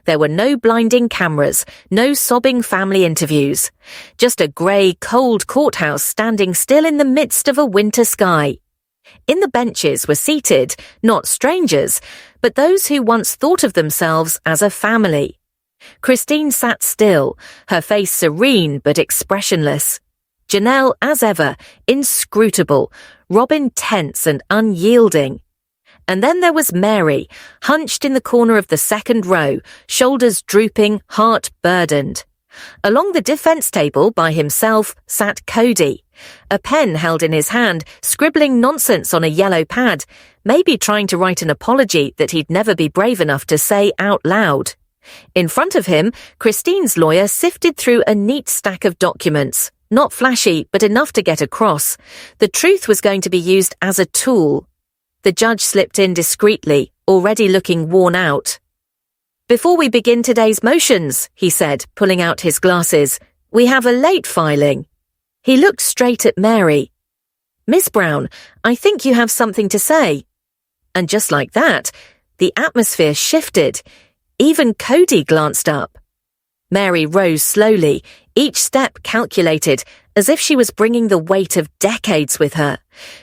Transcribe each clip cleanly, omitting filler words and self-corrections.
There were no blinding cameras, no sobbing family interviews. Just a grey, cold courthouse standing still in the midst of a winter sky. In the benches were seated, not strangers, but those who once thought of themselves as a family. Christine sat still, her face serene but expressionless. Janelle, as ever, inscrutable, Robin tense and unyielding. And then there was Mary, hunched in the corner of the second row, shoulders drooping, heart burdened. Along the defense table by himself sat Cody, a pen held in his hand, scribbling nonsense on a yellow pad, maybe trying to write an apology that he'd never be brave enough to say out loud. In front of him, Christine's lawyer sifted through a neat stack of documents, not flashy, but enough to get across. The truth was going to be used as a tool. The judge slipped in discreetly, already looking worn out. "Before we begin today's motions," he said, pulling out his glasses, "we have a late filing." He looked straight at Mary. "Miss Brown, I think you have something to say." And just like that, the atmosphere shifted. Even Cody glanced up. Mary rose slowly, each step calculated, as if she was bringing the weight of decades with her.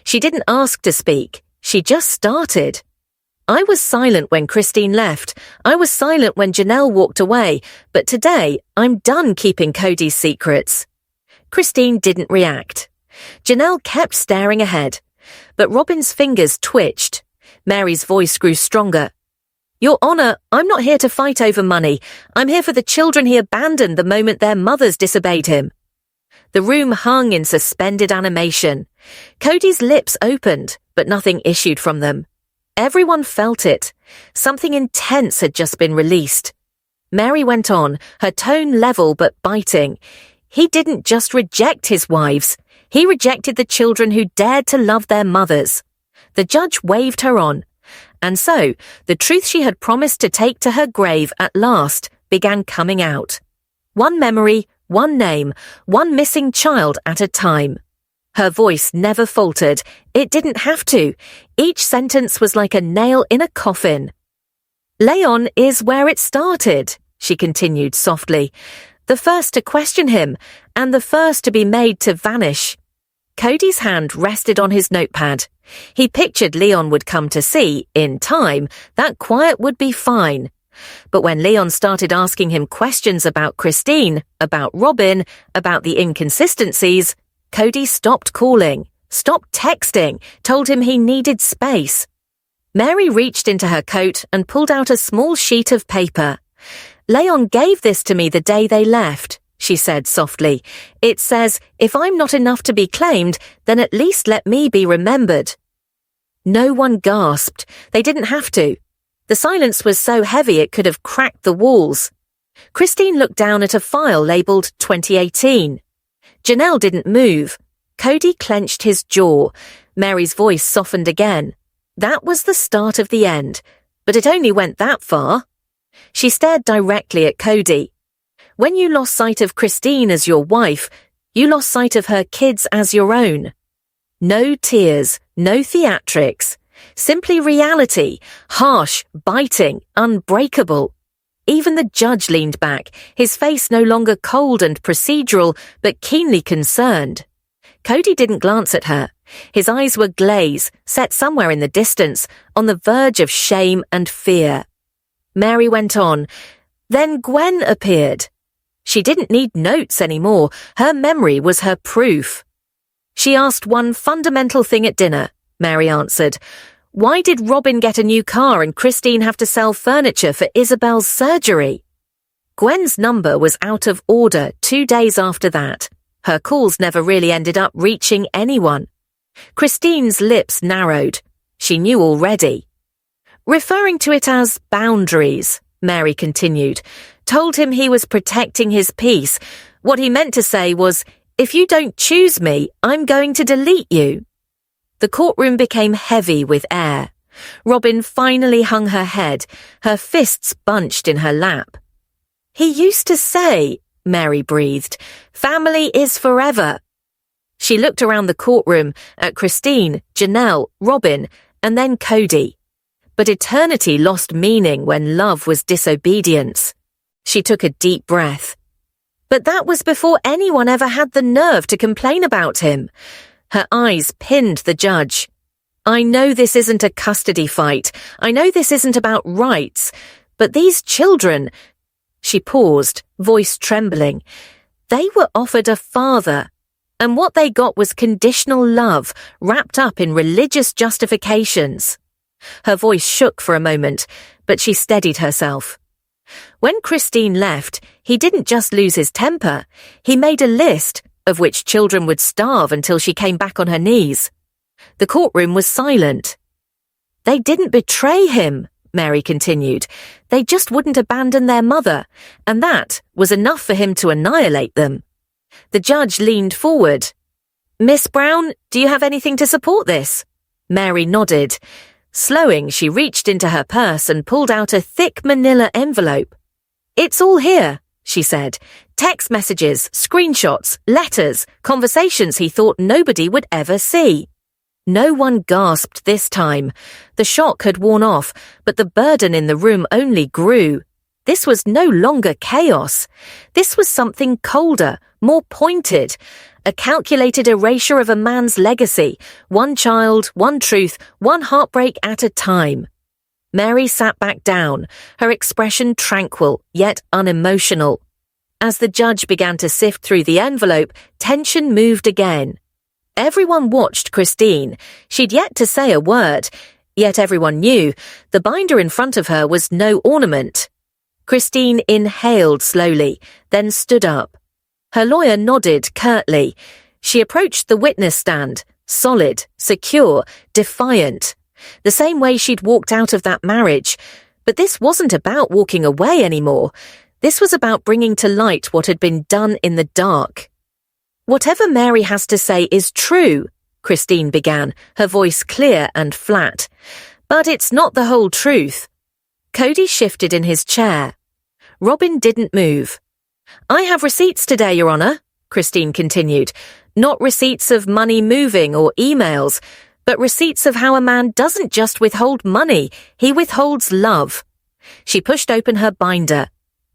She didn't ask to speak. She just started. "I was silent when Christine left. I was silent when Janelle walked away. But today, I'm done keeping Cody's secrets." Christine didn't react. Janelle kept staring ahead. But Robin's fingers twitched. Mary's voice grew stronger. "Your Honor, I'm not here to fight over money. I'm here for the children he abandoned the moment their mothers disobeyed him." The room hung in suspended animation. Cody's lips opened, but nothing issued from them. Everyone felt it. Something intense had just been released. Mary went on, her tone level but biting. He didn't just reject his wives. He rejected the children who dared to love their mothers. The judge waved her on. And so, the truth she had promised to take to her grave at last began coming out. One memory, one name, one missing child at a time. Her voice never faltered. It didn't have to. Each sentence was like a nail in a coffin. "Leon is where it started," she continued softly. "The first to question him, and the first to be made to vanish." Cody's hand rested on his notepad. He pictured Leon would come to see, in time, that quiet would be fine. But when Leon started asking him questions about Christine, about Robin, about the inconsistencies, Cody stopped calling, stopped texting, told him he needed space. Mary reached into her coat and pulled out a small sheet of paper. "Leon gave this to me the day they left," she said softly. "It says, if I'm not enough to be claimed, then at least let me be remembered." No one gasped. They didn't have to. The silence was so heavy it could have cracked the walls. Christine looked down at a file labelled 2018. Janelle didn't move. Cody clenched his jaw. Mary's voice softened again. That was the start of the end, but it only went that far. She stared directly at Cody. "When you lost sight of Christine as your wife, you lost sight of her kids as your own." No tears, no theatrics, simply reality, harsh, biting, unbreakable. Even the judge leaned back, his face no longer cold and procedural, but keenly concerned. Cody didn't glance at her. His eyes were glaze, set somewhere in the distance, on the verge of shame and fear. Mary went on. Then Gwen appeared. She didn't need notes anymore. Her memory was her proof. "She asked one fundamental thing at dinner," Mary answered. "Why did Robin get a new car and Christine have to sell furniture for Isabel's surgery?" Gwen's number was out of order 2 days after that. Her calls never really ended up reaching anyone. Christine's lips narrowed. She knew already. "Referring to it as boundaries," Mary continued, "told him he was protecting his peace. What he meant to say was, if you don't choose me, I'm going to delete you." The courtroom became heavy with air. Robin finally hung her head, her fists bunched in her lap. "He used to say," Mary breathed, "family is forever." She looked around the courtroom at Christine, Janelle, Robin, and then Cody. But eternity lost meaning when love was disobedience. She took a deep breath. But that was before anyone ever had the nerve to complain about him. Her eyes pinned the judge. I know this isn't a custody fight. I know this isn't about rights. But these children... She paused, voice trembling. They were offered a father. And what they got was conditional love, wrapped up in religious justifications. Her voice shook for a moment, but she steadied herself. When Christine left, he didn't just lose his temper. He made a list of which children would starve until she came back on her knees. The courtroom was silent. They didn't betray him, Mary continued. They just wouldn't abandon their mother, and that was enough for him to annihilate them. The judge leaned forward. Miss Brown, do you have anything to support this? Mary nodded. Slowing, she reached into her purse and pulled out a thick manila envelope. It's all here, she said. Text messages, screenshots, letters, conversations he thought nobody would ever see. No one gasped this time. The shock had worn off, but the burden in the room only grew. This was no longer chaos. This was something colder, more pointed. A calculated erasure of a man's legacy. One child, one truth, one heartbreak at a time. Mary sat back down, her expression tranquil, yet unemotional. As the judge began to sift through the envelope, tension moved again. Everyone watched Christine. She'd yet to say a word, yet everyone knew the binder in front of her was no ornament. Christine inhaled slowly, then stood up. Her lawyer nodded curtly. She approached the witness stand, solid, secure, defiant. The same way she'd walked out of that marriage. But this wasn't about walking away anymore. This was about bringing to light what had been done in the dark. Whatever Mary has to say is true, Christine began, her voice clear and flat. But it's not the whole truth. Cody shifted in his chair. Robin didn't move. I have receipts today, Your Honor, Christine continued. Not receipts of money moving or emails, but receipts of how a man doesn't just withhold money, he withholds love. She pushed open her binder.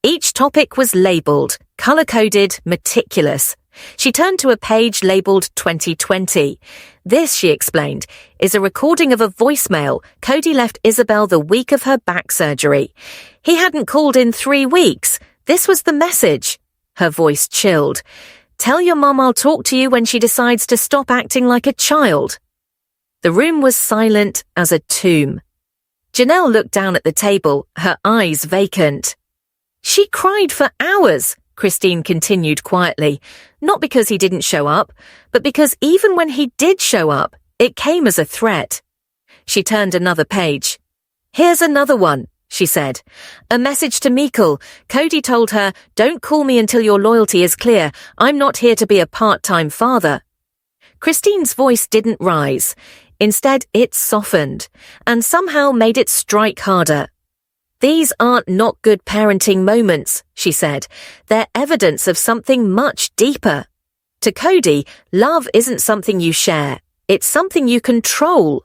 Each topic was labelled, colour-coded, meticulous. She turned to a page labelled 2020. This, she explained, is a recording of a voicemail Cody left Isabel the week of her back surgery. He hadn't called in 3 weeks. This was the message. Her voice chilled. Tell your mum I'll talk to you when she decides to stop acting like a child. The room was silent as a tomb. Janelle looked down at the table, her eyes vacant. She cried for hours, Christine continued quietly, not because he didn't show up, but because even when he did show up, it came as a threat. She turned another page. Here's another one, she said. A message to Mikkel. Cody told her, don't call me until your loyalty is clear. I'm not here to be a part-time father. Christine's voice didn't rise. Instead, it softened, and somehow made it strike harder. These aren't not good parenting moments, she said. They're evidence of something much deeper. To Cody, love isn't something you share. It's something you control.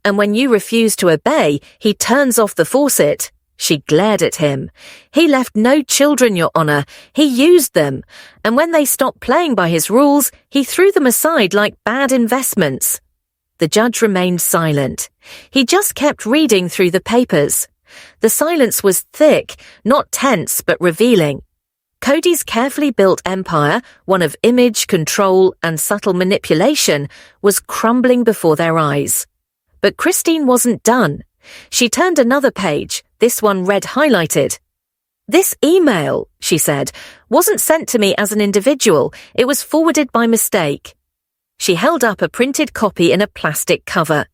And when you refuse to obey, he turns off the faucet. She glared at him. He left no children, Your Honor. He used them. And when they stopped playing by his rules, he threw them aside like bad investments. The judge remained silent. He just kept reading through the papers. The silence was thick, not tense but revealing. Cody's carefully built empire, one of image, control, and subtle manipulation, was crumbling before their eyes. But Christine wasn't done. She turned another page, this one red highlighted. This email, she said, wasn't sent to me as an individual. It was forwarded by mistake. She held up a printed copy in a plastic cover.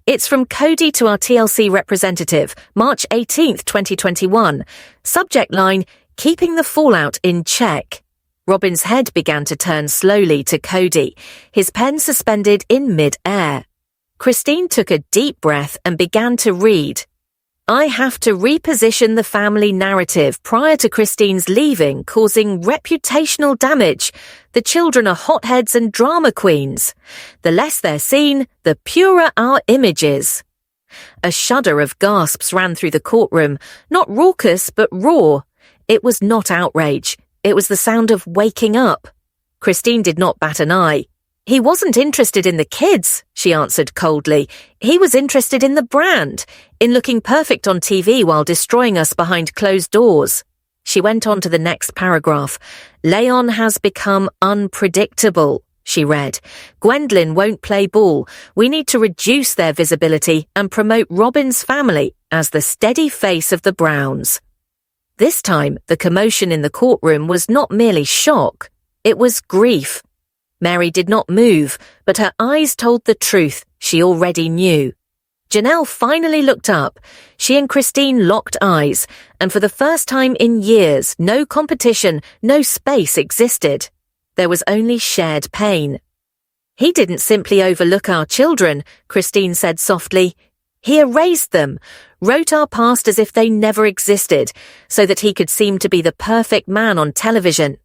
It's from Cody to our TLC representative, March 18th, 2021. Subject line, keeping the fallout in check. Robin's head began to turn slowly to Cody, his pen suspended in mid-air. Christine took a deep breath and began to read. I have to reposition the family narrative prior to Christine's leaving, causing reputational damage. The children are hotheads and drama queens. The less they're seen, the purer our image is. A shudder of gasps ran through the courtroom, not raucous but raw. It was not outrage. It was the sound of waking up. Christine did not bat an eye. He wasn't interested in the kids, she answered coldly. He was interested in the brand, in looking perfect on TV while destroying us behind closed doors. She went on to the next paragraph. Leon has become unpredictable, she read. Gwendolyn won't play ball. We need to reduce their visibility and promote Robin's family as the steady face of the Browns. This time, the commotion in the courtroom was not merely shock. It was grief. Mary did not move, but her eyes told the truth she already knew. Janelle finally looked up. She and Christine locked eyes, and for the first time in years, no competition, no space existed. There was only shared pain. He didn't simply overlook our children, Christine said softly. He erased them, wrote our past as if they never existed, so that he could seem to be the perfect man on television.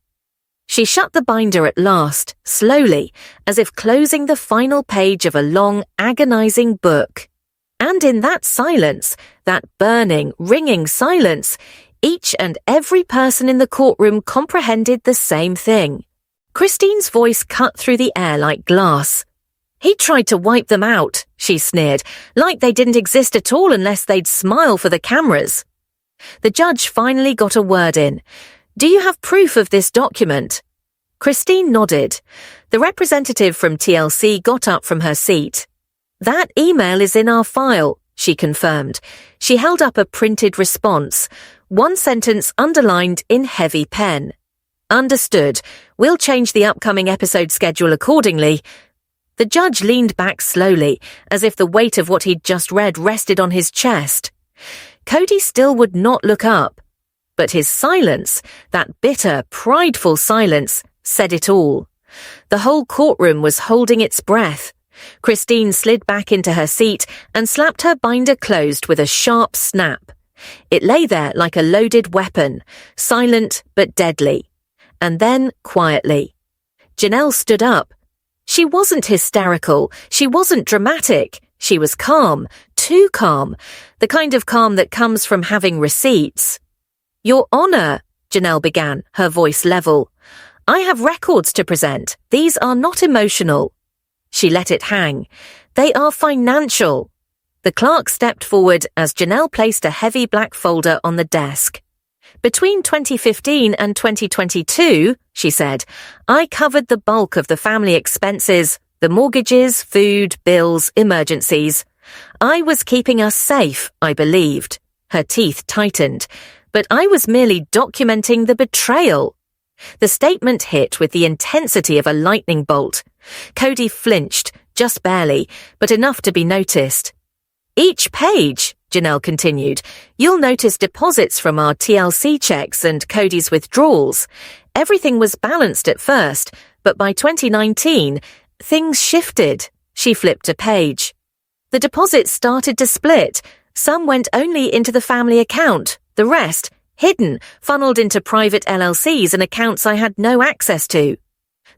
She shut the binder at last, slowly, as if closing the final page of a long, agonizing book. And in that silence, that burning, ringing silence, each and every person in the courtroom comprehended the same thing. Christine's voice cut through the air like glass. He tried to wipe them out, she sneered, like they didn't exist at all unless they'd smile for the cameras. The judge finally got a word in. Do you have proof of this document? Christine nodded. The representative from TLC got up from her seat. That email is in our file, she confirmed. She held up a printed response, one sentence underlined in heavy pen. Understood. We'll change the upcoming episode schedule accordingly. The judge leaned back slowly, as if the weight of what he'd just read rested on his chest. Cody still would not look up. But his silence, that bitter, prideful silence, said it all. The whole courtroom was holding its breath. Christine slid back into her seat and slapped her binder closed with a sharp snap. It lay there like a loaded weapon, silent but deadly. And then, quietly, Janelle stood up. She wasn't hysterical. She wasn't dramatic. She was calm, too calm, the kind of calm that comes from having receipts. Your Honor, Janelle began, her voice level. I have records to present. These are not emotional. She let it hang. They are financial. The clerk stepped forward as Janelle placed a heavy black folder on the desk. Between 2015 and 2022, she said, I covered the bulk of the family expenses, the mortgages, food, bills, emergencies. I was keeping us safe, I believed. Her teeth tightened. But I was merely documenting the betrayal. The statement hit with the intensity of a lightning bolt. Cody flinched, just barely, but enough to be noticed. Each page, Janelle continued, you'll notice deposits from our TLC checks and Cody's withdrawals. Everything was balanced at first, but by 2019, things shifted. She flipped a page. The deposits started to split. Some went only into the family account. The rest, hidden, funneled into private LLCs and accounts I had no access to.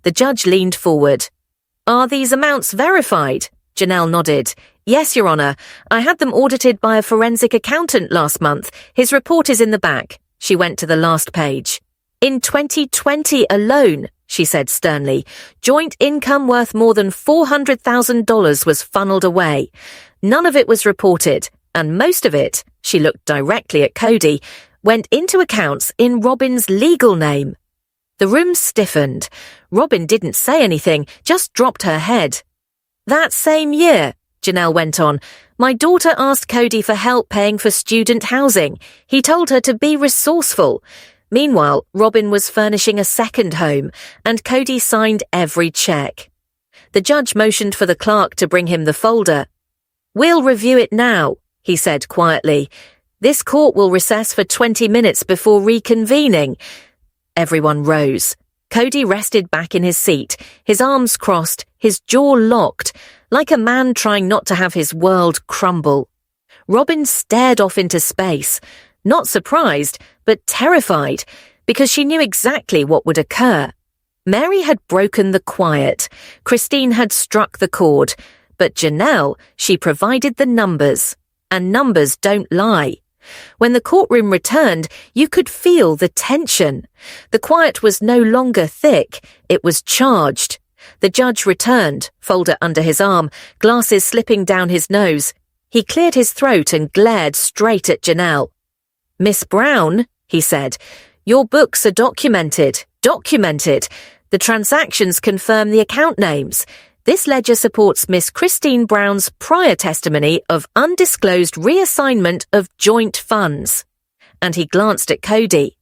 The judge leaned forward. Are these amounts verified? Janelle nodded. Yes, Your Honor. I had them audited by a forensic accountant last month. His report is in the back. She went to the last page. In 2020 alone, she said sternly, joint income worth more than $400,000 was funneled away. None of it was reported. And most of it, she looked directly at Cody, went into accounts in Robin's legal name. The room stiffened. Robin didn't say anything, just dropped her head. That same year, Janelle went on, my daughter asked Cody for help paying for student housing. He told her to be resourceful. Meanwhile, Robin was furnishing a second home, and Cody signed every check. The judge motioned for the clerk to bring him the folder. We'll review it now, he said quietly. This court will recess for 20 minutes before reconvening. Everyone rose. Cody rested back in his seat, his arms crossed, his jaw locked, like a man trying not to have his world crumble. Robin stared off into space, not surprised, but terrified, because she knew exactly what would occur. Mary had broken the quiet. Christine had struck the chord. But Janelle, she provided the numbers. And numbers don't lie. When the courtroom returned, you could feel the tension. The quiet was no longer thick, it was charged. The judge returned, folder under his arm, glasses slipping down his nose. He cleared his throat and glared straight at Janelle. "Miss Brown," he said, "your books are documented. The transactions confirm the account names. This ledger supports Miss Christine Brown's prior testimony of undisclosed reassignment of joint funds." And he glanced at Cody.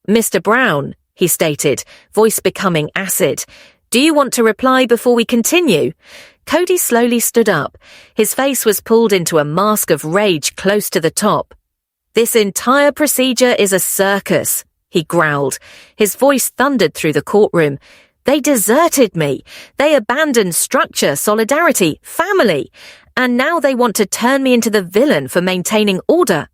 "Mr. Brown," he stated, voice becoming acid, "do you want to reply before we continue?" Cody slowly stood up. His face was pulled into a mask of rage close to the top. "This entire procedure is a circus," he growled. His voice thundered through the courtroom. "They deserted me. They abandoned structure, solidarity, family. And now they want to turn me into the villain for maintaining order."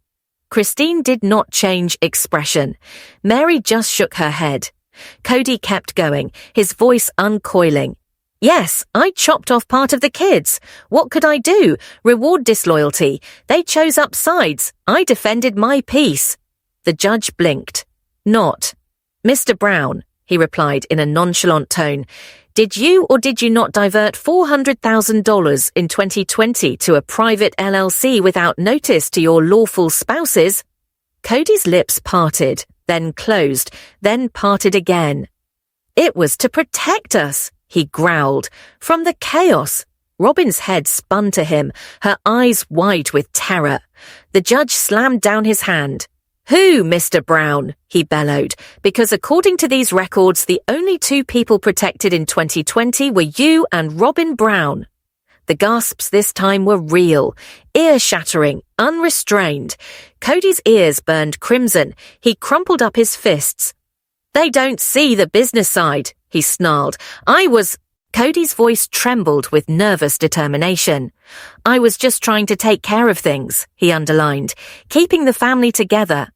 Christine did not change expression. Mary just shook her head. Cody kept going, his voice uncoiling. "Yes, I chopped off part of the kids. What could I do? Reward disloyalty. They chose up sides. I defended my peace." The judge blinked. "Not. Mr. Brown," he replied in a nonchalant tone, "did you or did you not divert $400,000 in 2020 to a private LLC without notice to your lawful spouses?" Cody's lips parted, then closed, then parted again. "It was to protect us," he growled, "from the chaos." Robin's head spun to him, her eyes wide with terror. The judge slammed down his hand. "Who, Mr. Brown?" he bellowed, "because according to these records, the only two people protected in 2020 were you and Robin Brown." The gasps this time were real, ear-shattering, unrestrained. Cody's ears burned crimson. He crumpled up his fists. "They don't see the business side," he snarled. Cody's voice trembled with nervous determination. "I was just trying to take care of things," he underlined, "keeping the family together."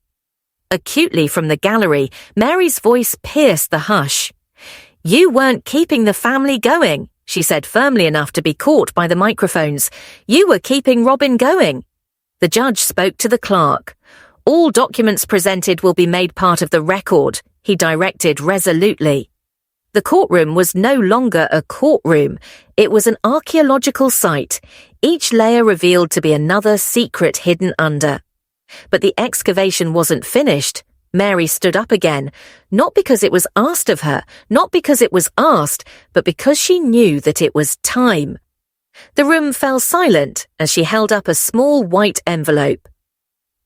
Acutely from the gallery, Mary's voice pierced the hush. "You weren't keeping the family going," she said firmly enough to be caught by the microphones. "You were keeping Robin going." The judge spoke to the clerk. "All documents presented will be made part of the record," he directed resolutely. The courtroom was no longer a courtroom. It was an archaeological site, each layer revealed to be another secret hidden under. But the excavation wasn't finished. Mary stood up again, not because it was asked of her, not because it was asked, but because she knew that it was time. The room fell silent as she held up a small white envelope.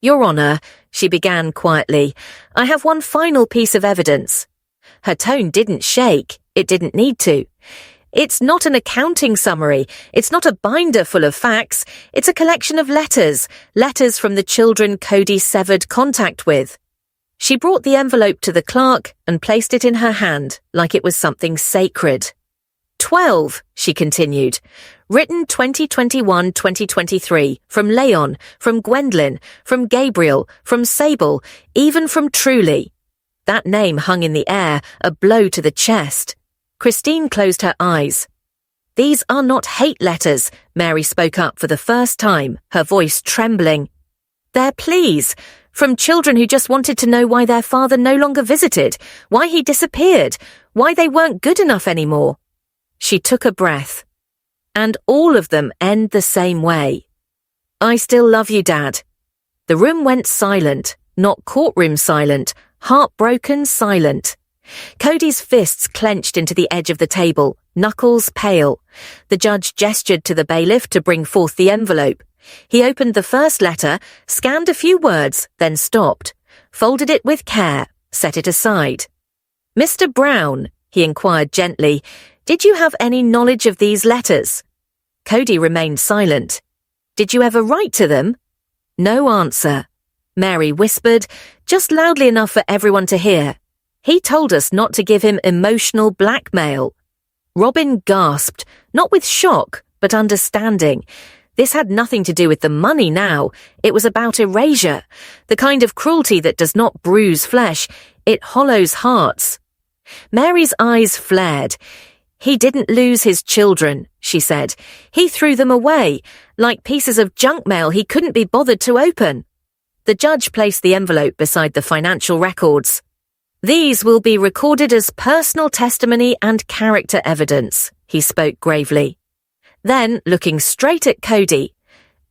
"Your Honor," she began quietly, "I have one final piece of evidence." Her tone didn't shake. It didn't need to. "It's not an accounting summary. It's not a binder full of facts. It's a collection of letters from the children Cody severed contact with." She brought the envelope to the clerk and placed it in her hand like it was something sacred. 12, she continued. Written 2021-2023, from Leon, from Gwendolyn, from Gabriel, from Sable, even from Truly. That name hung in the air, a blow to the chest. Christine closed her eyes. "These are not hate letters," Mary spoke up for the first time, her voice trembling. "They're pleas, from children who just wanted to know why their father no longer visited, why he disappeared, why they weren't good enough anymore." She took a breath. "And all of them end the same way. I still love you, Dad." The room went silent, not courtroom silent, heartbroken silent. Cody's fists clenched into the edge of the table, knuckles pale. The judge gestured to the bailiff to bring forth the envelope. He opened the first letter, scanned a few words, then stopped, folded it with care, set it aside. "Mr. Brown," he inquired gently, "did you have any knowledge of these letters?" Cody remained silent. "Did you ever write to them?" No answer. Mary whispered, just loudly enough for everyone to hear. "He told us not to give him emotional blackmail." Robin gasped, not with shock, but understanding. This had nothing to do with the money now. It was about erasure, the kind of cruelty that does not bruise flesh, it hollows hearts. Mary's eyes flared. "He didn't lose his children," she said. "He threw them away, like pieces of junk mail he couldn't be bothered to open." The judge placed the envelope beside the financial records. "These will be recorded as personal testimony and character evidence," he spoke gravely. Then, looking straight at Cody,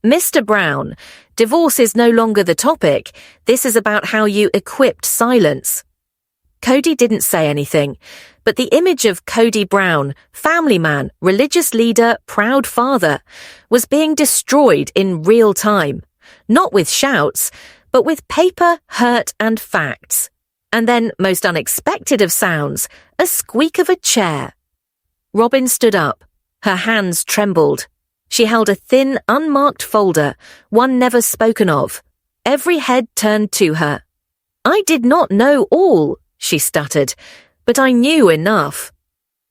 "Mr. Brown, divorce is no longer the topic. This is about how you equipped silence." Cody didn't say anything, but the image of Cody Brown, family man, religious leader, proud father, was being destroyed in real time, not with shouts, but with paper, hurt, and facts. And then, most unexpected of sounds, a squeak of a chair. Robin stood up. Her hands trembled. She held a thin, unmarked folder, one never spoken of. Every head turned to her. "I did not know all," she stuttered, "but I knew enough.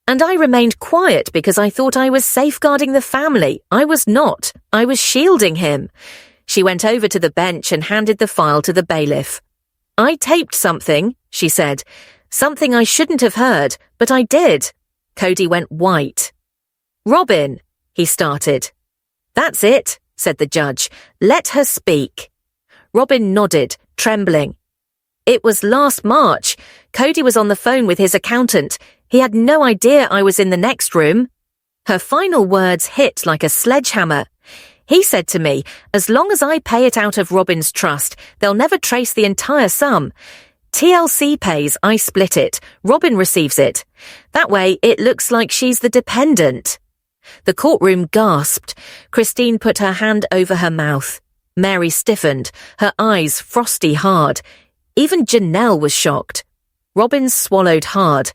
And I remained quiet because I thought I was safeguarding the family. I was not. I was shielding him." She went over to the bench and handed the file to the bailiff. "I taped something," she said. "Something I shouldn't have heard, but I did." Cody went white. "Robin," he started. "That's it," said the judge. "Let her speak." Robin nodded, trembling. "It was last March. Cody was on the phone with his accountant. He had no idea I was in the next room." Her final words hit like a sledgehammer. "He said to me, as long as I pay it out of Robin's trust, they'll never trace the entire sum. TLC pays, I split it. Robin receives it. That way, it looks like she's the dependent." The courtroom gasped. Christine put her hand over her mouth. Mary stiffened, her eyes frosty hard. Even Janelle was shocked. Robin swallowed hard.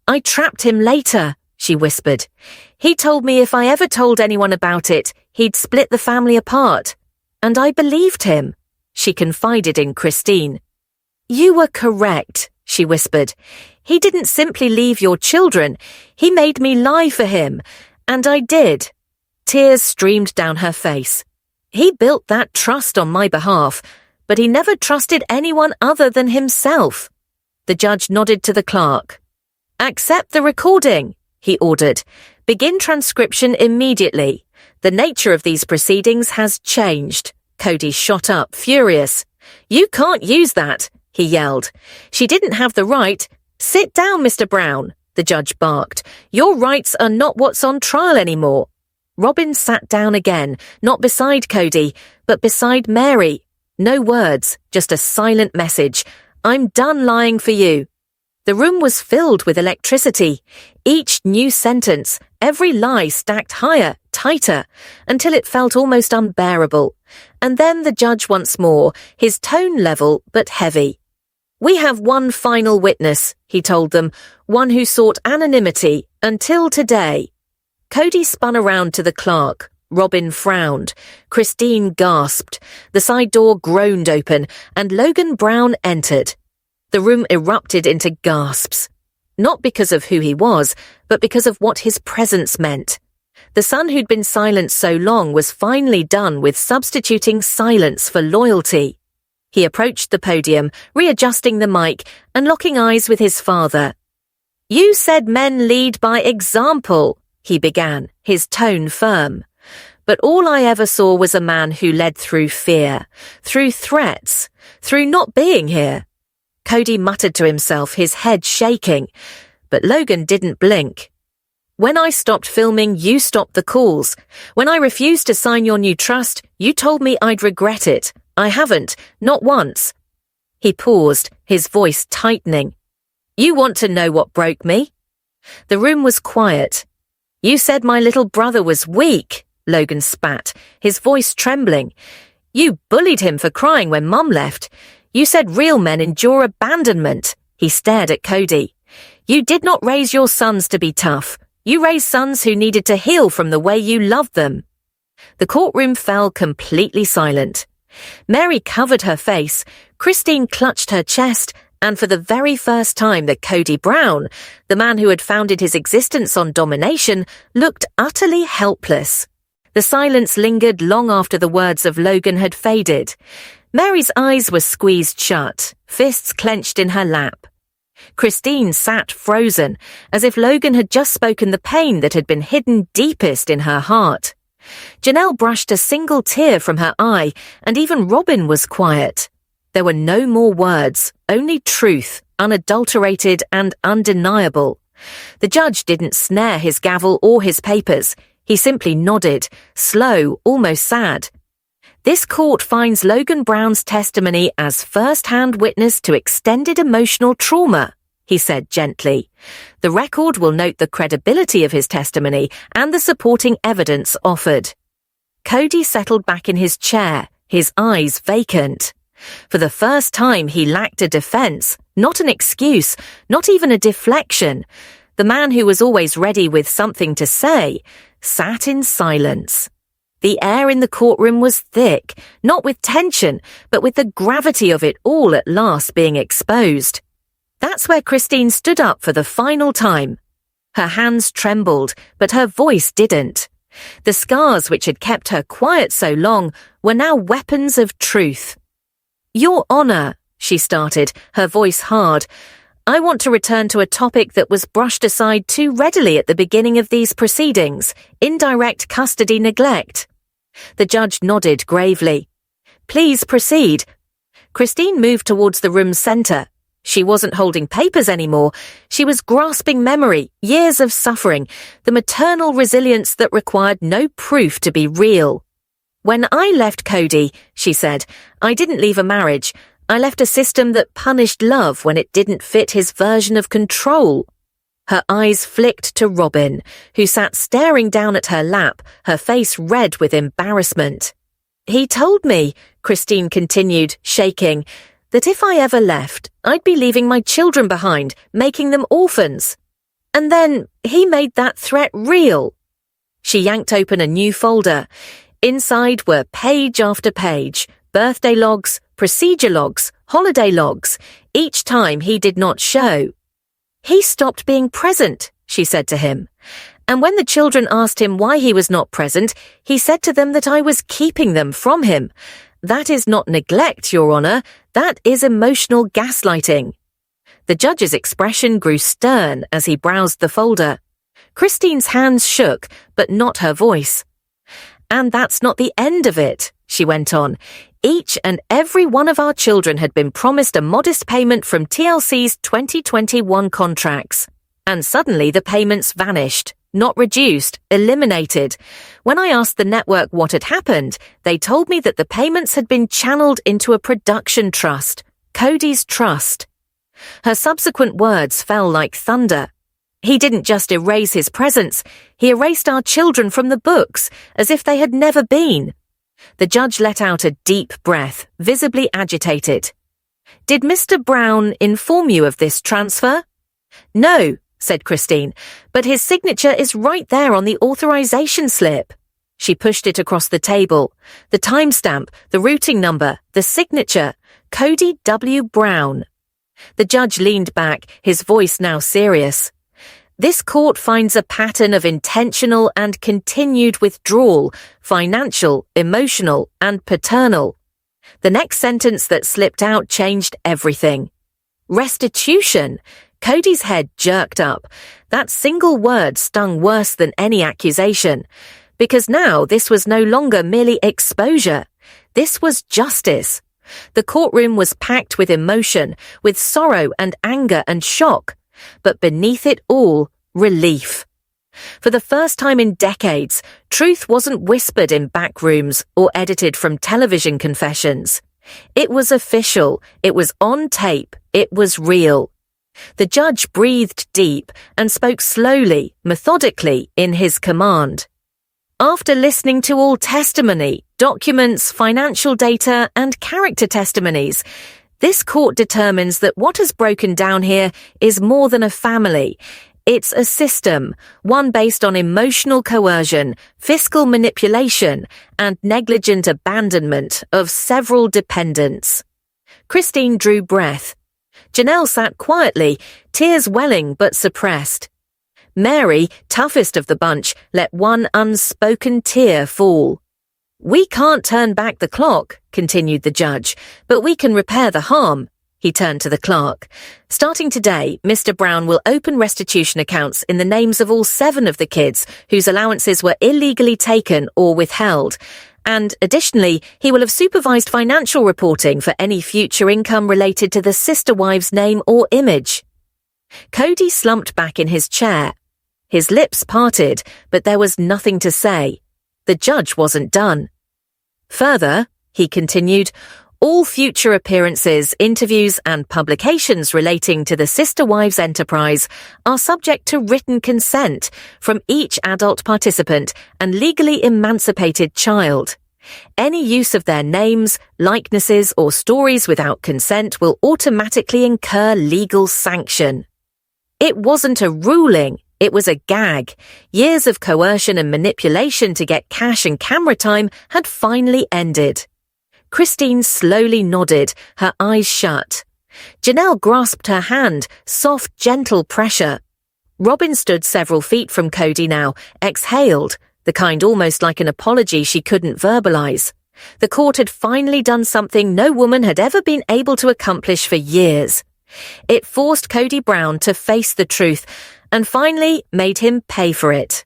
"I trapped him later," she whispered. "He told me if I ever told anyone about it, he'd split the family apart. And I believed him," she confided in Christine. "You were correct," she whispered. "He didn't simply leave your children. He made me lie for him. And I did." Tears streamed down her face. "He built that trust on my behalf, but he never trusted anyone other than himself." The judge nodded to the clerk. "Accept the recording," he ordered. "Begin transcription immediately. The nature of these proceedings has changed." Cody shot up, furious. "You can't use that," he yelled. "She didn't have the right." "Sit down, Mr. Brown," the judge barked. "Your rights are not what's on trial anymore." Robin sat down again, not beside Cody, but beside Mary. No words, just a silent message. "I'm done lying for you." The room was filled with electricity. Each new sentence, every lie stacked higher, tighter, until it felt almost unbearable. And then the judge once more, his tone level but heavy. "We have one final witness," he told them, "one who sought anonymity until today." Cody spun around to the clerk. Robin frowned. Christine gasped. The side door groaned open, and Logan Brown entered. The room erupted into gasps. Not because of who he was, but because of what his presence meant. The son who'd been silent so long was finally done with substituting silence for loyalty. He approached the podium, readjusting the mic and locking eyes with his father. "You said men lead by example," he began, his tone firm. "But all I ever saw was a man who led through fear, through threats, through not being here." Cody muttered to himself, his head shaking, but Logan didn't blink. "When I stopped filming, you stopped the calls. When I refused to sign your new trust, you told me I'd regret it. I haven't, not once." He paused, his voice tightening. "You want to know what broke me?" The room was quiet. "You said my little brother was weak," Logan spat, his voice trembling. "You bullied him for crying when Mum left. You said real men endure abandonment." He stared at Cody. "You did not raise your sons to be tough. You raised sons who needed to heal from the way you loved them." The courtroom fell completely silent. Mary covered her face, Christine clutched her chest, and for the very first time that Cody Brown, the man who had founded his existence on domination, looked utterly helpless. The silence lingered long after the words of Logan had faded. Mary's eyes were squeezed shut, fists clenched in her lap. Christine sat frozen, as if Logan had just spoken the pain that had been hidden deepest in her heart. Janelle brushed a single tear from her eye, and even Robin was quiet. There were no more words, only truth, unadulterated and undeniable. The judge didn't snare his gavel or his papers. He simply nodded, slow, almost sad. This court finds Logan Brown's testimony as first-hand witness to extended emotional trauma, he said gently. The record will note the credibility of his testimony and the supporting evidence offered. Cody settled back in his chair, his eyes vacant. For the first time, he lacked a defense, not an excuse, not even a deflection. The man who was always ready with something to say sat in silence. The air in the courtroom was thick, not with tension, but with the gravity of it all at last being exposed. That's where Christine stood up for the final time. Her hands trembled, but her voice didn't. The scars which had kept her quiet so long were now weapons of truth. "Your Honor," she started, her voice hard, "I want to return to a topic that was brushed aside too readily at the beginning of these proceedings, indirect custody neglect." The judge nodded gravely. "Please proceed." Christine moved towards the room's center. She wasn't holding papers anymore. She was grasping memory, years of suffering, the maternal resilience that required no proof to be real. "When I left Cody," she said, "I didn't leave a marriage. I left a system that punished love when it didn't fit his version of control." Her eyes flicked to Robin, who sat staring down at her lap, her face red with embarrassment. "He told me," Christine continued, shaking, "that if I ever left, I'd be leaving my children behind, making them orphans. And then he made that threat real." She yanked open a new folder. Inside were page after page, birthday logs, procedure logs, holiday logs, each time he did not show. "He stopped being present," she said to him. "And when the children asked him why he was not present, he said to them that I was keeping them from him. That is not neglect, Your Honor. That is emotional gaslighting." The judge's expression grew stern as he browsed the folder. Christine's hands shook, but not her voice. "And that's not the end of it," she went on. "Each and every one of our children had been promised a modest payment from TLC's 2021 contracts. And suddenly the payments vanished, not reduced, eliminated. When I asked the network what had happened, they told me that the payments had been channeled into a production trust, Cody's trust." Her subsequent words fell like thunder. "He didn't just erase his presence, he erased our children from the books, as if they had never been." The judge let out a deep breath, visibly agitated. "Did Mr. Brown inform you of this transfer?" "No," said Christine, "but his signature is right there on the authorization slip." She pushed it across the table. The timestamp, the routing number, the signature, Cody W. Brown. The judge leaned back, his voice now serious. "This court finds a pattern of intentional and continued withdrawal, financial, emotional, and paternal." The next sentence that slipped out changed everything. "Restitution." Cody's head jerked up. That single word stung worse than any accusation, because now this was no longer merely exposure. This was justice. The courtroom was packed with emotion, with sorrow and anger and shock, but beneath it all, relief. For the first time in decades, truth wasn't whispered in back rooms or edited from television confessions. It was official, it was on tape, it was real. The judge breathed deep and spoke slowly, methodically, in his command. "After listening to all testimony, documents, financial data, and character testimonies, this court determines that what has broken down here is more than a family. It's a system, one based on emotional coercion, fiscal manipulation, and negligent abandonment of several dependents." Christine drew breath. Janelle sat quietly, tears welling but suppressed. Mary, toughest of the bunch, let one unspoken tear fall. "We can't turn back the clock," continued the judge, "but we can repair the harm. He turned to the clerk. Starting today, Mr. Brown will open restitution accounts in the names of all 7 of the kids whose allowances were illegally taken or withheld. And additionally, he will have supervised financial reporting for any future income related to the sister wives' name or image. Cody slumped back in his chair. His lips parted, but there was nothing to say. The judge wasn't done. Further, he continued, all future appearances, interviews and publications relating to the Sister Wives enterprise are subject to written consent from each adult participant and legally emancipated child. Any use of their names, likenesses or stories without consent will automatically incur legal sanction. It wasn't a ruling, it was a gag. Years of coercion and manipulation to get cash and camera time had finally ended. Christine slowly nodded, her eyes shut. Janelle grasped her hand, soft, gentle pressure. Robin stood several feet from Cody now, exhaled, the kind almost like an apology she couldn't verbalize. The court had finally done something no woman had ever been able to accomplish for years. It forced Cody Brown to face the truth and finally made him pay for it.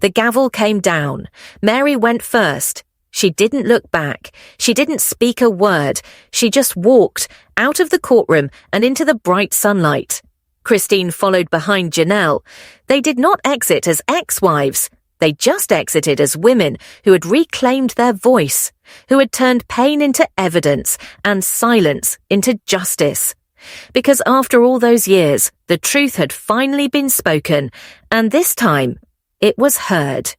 The gavel came down. Mary went first. She didn't look back. She didn't speak a word. She just walked out of the courtroom and into the bright sunlight. Christine followed behind Janelle. They did not exit as ex-wives. They just exited as women who had reclaimed their voice, who had turned pain into evidence and silence into justice. Because after all those years, the truth had finally been spoken, and this time, it was heard.